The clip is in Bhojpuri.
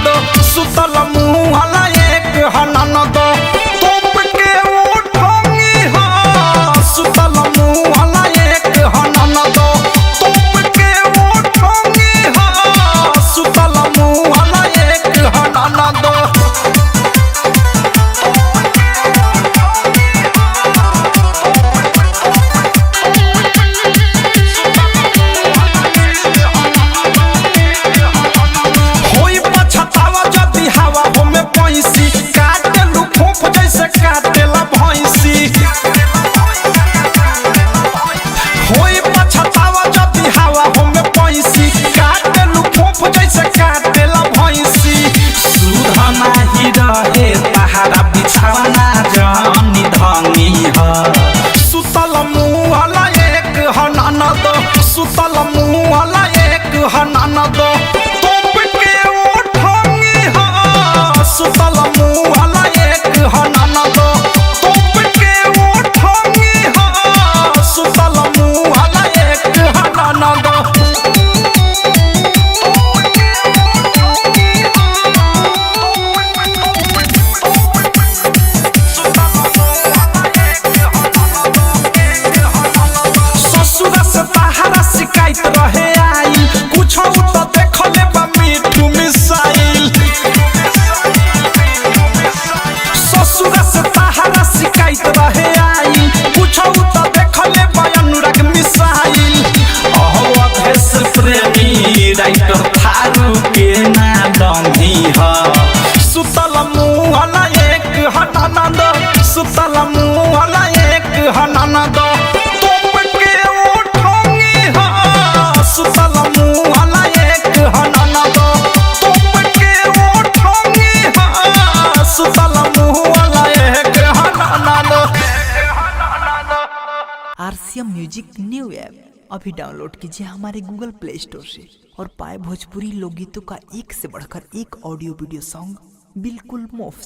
ननद सुतल मुँह वाला एक ननद तोप के उठोंगी हो सुतल मुँह वाला एक ननद तोप के उठोंगी हो सुतल मुँह वाला एक ननद। सुतल मुँह वाला एक ननद तोप के उठोंगी हो सुतल मुँह वाला एक ननद तोप के उठोंगी हो सुतल मुँह वाला एक ननद। शिकायत रहे आई कुछ तो देख ले मीठू मिसाइल ससुर से तहारा शिकायत रहे आई कुछ तो देख ले अनुराग मिसाइल अवधेश प्रेमी राइटर थारू के ना डंगी ह सुतल मुँह वाला एक ननद सुतल मुँह वाला एक ननद सुतल मुँह वाला एक ननद तोप के उठोंगी हो सुतल मुँह वाला एक ननद। RCM म्यूजिक न्यू ऐप अभी डाउनलोड कीजिए हमारे गूगल प्ले स्टोर से और पाए भोजपुरी लोकगीतों का एक से बढ़कर एक ऑडियो वीडियो सॉन्ग बिल्कुल मुफ्त।